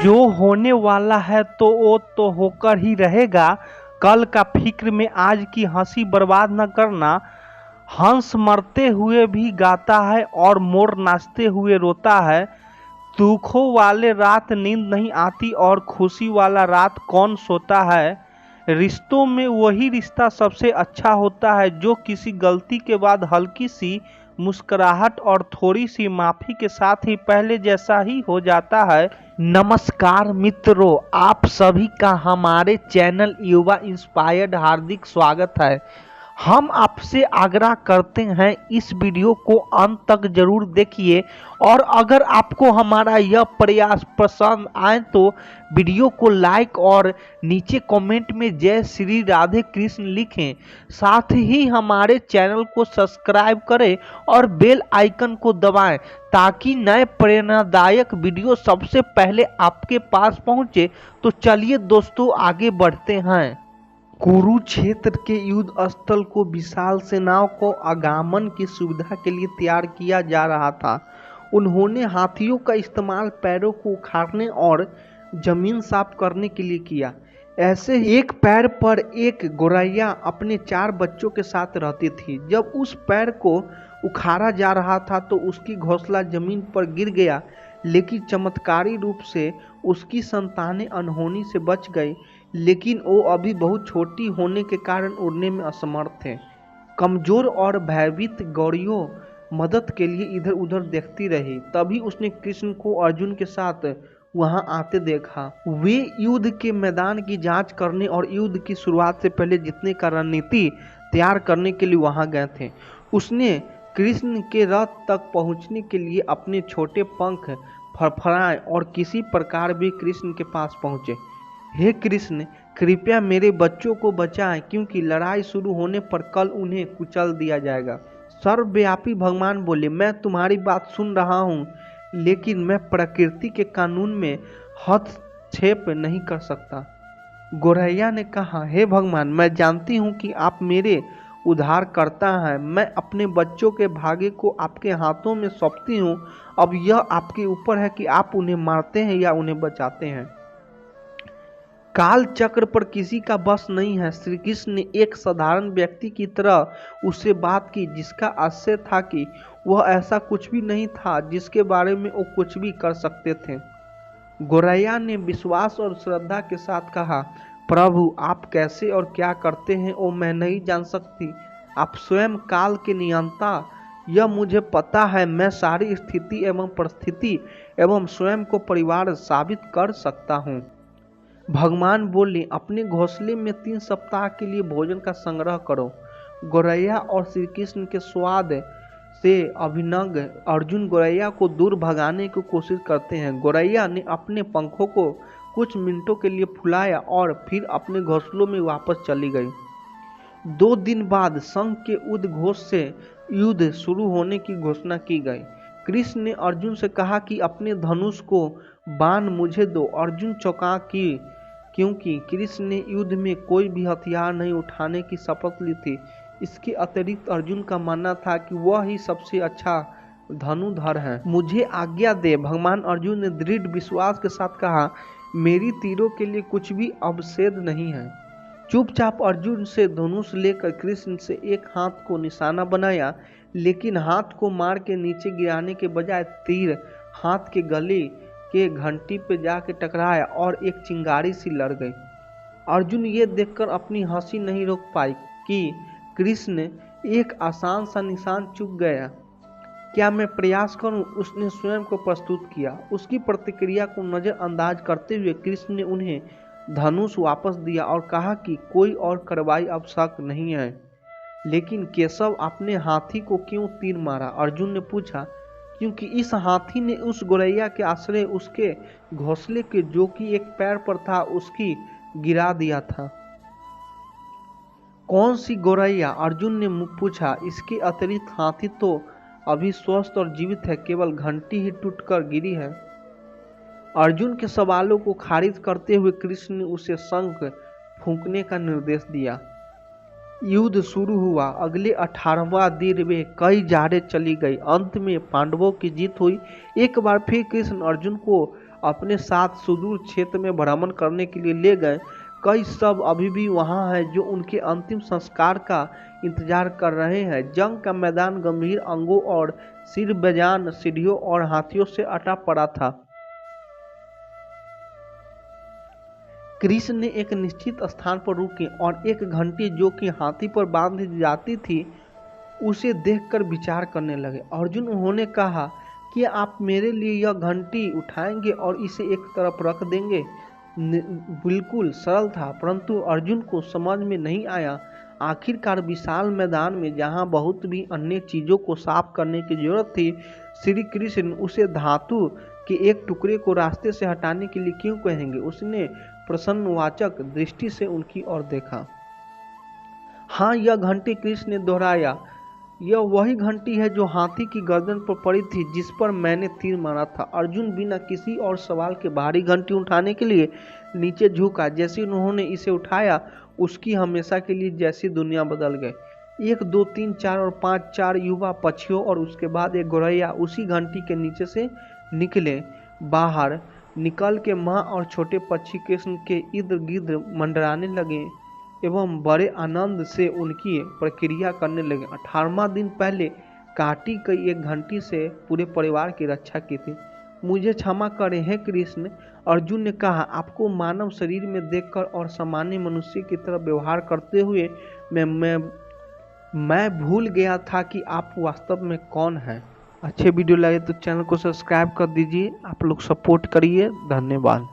जो होने वाला है तो वो तो होकर ही रहेगा। कल का फिक्र में आज की हंसी बर्बाद न करना। हंस मरते हुए भी गाता है और मोर नाचते हुए रोता है। दुखों वाले रात नींद नहीं आती और खुशी वाला रात कौन सोता है। रिश्तों में वही रिश्ता सबसे अच्छा होता है जो किसी गलती के बाद हल्की सी मुस्कुराहट और थोड़ी सी माफी के साथ ही पहले जैसा ही हो जाता है। नमस्कार मित्रों, आप सभी का हमारे चैनल युवा इंस्पायर्ड हार्दिक स्वागत है। हम आपसे आग्रह करते हैं इस वीडियो को अंत तक जरूर देखिए और अगर आपको हमारा यह प्रयास पसंद आए तो वीडियो को लाइक और नीचे कमेंट में जय श्री राधे कृष्ण लिखें। साथ ही हमारे चैनल को सब्सक्राइब करें और बेल आइकन को दबाएं ताकि नए प्रेरणादायक वीडियो सबसे पहले आपके पास पहुंचे। तो चलिए दोस्तों आगे बढ़ते हैं। कुरुक्षेत्र के युद्ध स्थल को विशाल सेनाओं को आगमन की सुविधा के लिए तैयार किया जा रहा था। उन्होंने हाथियों का इस्तेमाल पैरों को उखाड़ने और जमीन साफ करने के लिए किया। ऐसे ही एक पैर पर एक गौरैया अपने 4 बच्चों के साथ रहती थी। जब उस पैर को उखाड़ा जा रहा था तो उसकी घोंसला जमीन पर गिर गया, लेकिन चमत्कारी रूप से उसकी संतानें अनहोनी से बच गई। लेकिन वो अभी बहुत छोटी होने के कारण उड़ने में असमर्थ थे। कमजोर और भयभीत गौरियों मदद के लिए इधर उधर देखती रही। तभी उसने कृष्ण को अर्जुन के साथ वहां आते देखा। वे युद्ध के मैदान की जांच करने और युद्ध की शुरुआत से पहले जीतने का रणनीति तैयार करने के लिए वहां गए थे। उसने कृष्ण के रथ तक पहुंचने के लिए अपने छोटे पंख फड़फड़ाए और किसी प्रकार भी कृष्ण के पास पहुंचे। हे कृष्ण, कृपया मेरे बच्चों को बचाएं क्योंकि लड़ाई शुरू होने पर कल उन्हें कुचल दिया जाएगा। सर्वव्यापी भगवान बोले, मैं तुम्हारी बात सुन रहा हूँ, लेकिन मैं प्रकृति के कानून में हस्तक्षेप नहीं कर सकता। गौरैया ने कहा, हे भगवान, मैं जानती हूँ कि आप मेरे उद्धार करता है। मैं अपने बच्चों के भाग्य को आपके हाथों में सौंपती हूँ। अब यह आपके ऊपर है कि आप उन्हें मारते हैं या उन्हें बचाते हैं। काल चक्र पर किसी का बस नहीं है। श्री कृष्ण ने एक साधारण व्यक्ति की तरह उससे बात की, जिसका आशय था कि वह ऐसा कुछ भी नहीं था जिसके बारे में वो कुछ भी कर सकते थे। गौरैया ने विश्वास और श्रद्धा के साथ कहा, प्रभु, आप कैसे और क्या करते हैं वो मैं नहीं जान सकती। आप स्वयं काल के नियंता, यह मुझे पता है। मैं सारी स्थिति एवं परिस्थिति एवं स्वयं को परिवार साबित कर सकता हूँ। भगवान बोले, अपने घोंसले में 3 सप्ताह के लिए भोजन का संग्रह करो। गौरैया और श्री कृष्ण के स्वाद से अभिनव अर्जुन गौरैया को दूर भगाने की कोशिश करते हैं। गौरैया ने अपने पंखों को कुछ मिनटों के लिए फुलाया और फिर अपने घोंसलों में वापस चली गई। 2 दिन बाद शंख के उद्घोष से युद्ध शुरू होने की घोषणा की गई। कृष्ण ने अर्जुन से कहा कि अपने धनुष को बाण मुझे दो। अर्जुन चौंका क्योंकि कृष्ण ने युद्ध में कोई भी हथियार नहीं उठाने की शपथ ली थी। इसके अतिरिक्त अर्जुन का मानना था कि वह ही सबसे अच्छा धनुधर है। मुझे आज्ञा दे। भगवान अर्जुन ने दृढ़ विश्वास के साथ कहा, मेरी तीरों के लिए कुछ भी अवच्छेद नहीं है। चुपचाप अर्जुन से धनुष लेकर कृष्ण से एक हाथ को निशाना बनाया, लेकिन हाथ को मार के नीचे गिराने के बजाय तीर हाथ के गले के घंटी पे जाके टकराया और एक चिंगारी सी लड़ गई। अर्जुन ये देखकर अपनी हंसी नहीं रोक पाई कि कृष्ण एक आसान सा निशान चूक गया। क्या मैं प्रयास करूं? उसने स्वयं को प्रस्तुत किया। उसकी प्रतिक्रिया को नजरअंदाज करते हुए कृष्ण ने उन्हें धनुष वापस दिया और कहा कि कोई और कार्रवाई अब शक नहीं है। लेकिन केशव, आपने हाथी को क्यों तीर मारा? अर्जुन ने पूछा। क्योंकि इस हाथी ने उस गौरैया के आश्रय उसके घोंसले के जो कि एक पैर पर था उसकी गिरा दिया था। कौन सी गौरैया? अर्जुन ने पूछा। इसके अतिरिक्त हाथी तो अभी स्वस्थ और जीवित है, केवल घंटी ही टूटकर गिरी है। अर्जुन के सवालों को खारिज करते हुए कृष्ण ने उसे शंख फूंकने का निर्देश दिया। युद्ध शुरू हुआ। अगले 18वां दिन में कई जाड़े चली गई। अंत में पांडवों की जीत हुई। एक बार फिर कृष्ण अर्जुन को अपने साथ सुदूर क्षेत्र में भ्रमण करने के लिए ले गए। कई सब अभी भी वहां हैं जो उनके अंतिम संस्कार का इंतजार कर रहे हैं। जंग का मैदान गंभीर अंगों और सिर बेजान सीढ़ियों और हाथियों से अटा पड़ा था। कृष्ण ने एक निश्चित स्थान पर रुके और एक घंटी जो कि हाथी पर बांधी जाती थी उसे देखकर विचार करने लगे। अर्जुन, उन्होंने कहा कि आप मेरे लिए यह घंटी उठाएंगे और इसे एक तरफ रख देंगे। बिल्कुल सरल था, परंतु अर्जुन को समझ में नहीं आया। आखिरकार विशाल मैदान में जहां बहुत भी अन्य चीजों को साफ करने की जरूरत थी, श्री कृष्ण उसे धातु के एक टुकड़े को रास्ते से हटाने के लिए क्यों कहेंगे? उसने प्रश्नवाचक दृष्टि से उनकी ओर देखा। हाँ, यह घंटी, कृष्ण ने दोहराया, यह वही घंटी है जो हाथी की गर्दन पर पड़ी थी जिस पर मैंने तीर मारा था। अर्जुन बिना किसी और सवाल के भारी घंटी उठाने के लिए नीचे झुका। जैसे उन्होंने इसे उठाया, उसकी हमेशा के लिए जैसी दुनिया बदल गई। 1 2 3 4 और 5 4 युवा पक्षियों और उसके बाद एक गौरैया उसी घंटी के नीचे से निकले। बाहर निकल के माँ और छोटे पक्षी कृष्ण के इर्द गिर्द मंडराने लगे एवं बड़े आनंद से उनकी प्रक्रिया करने लगे। 18वां दिन पहले काटी गई एक घंटी से पूरे परिवार की रक्षा की थी। मुझे क्षमा करें हे कृष्ण, अर्जुन ने कहा। आपको मानव शरीर में देखकर और सामान्य मनुष्य की तरह व्यवहार करते हुए मैं भूल गया था कि आप वास्तव में कौन हैं। अच्छे वीडियो लगे तो चैनल को सब्सक्राइब कर दीजिए। आप लोग सपोर्ट करिए। धन्यवाद।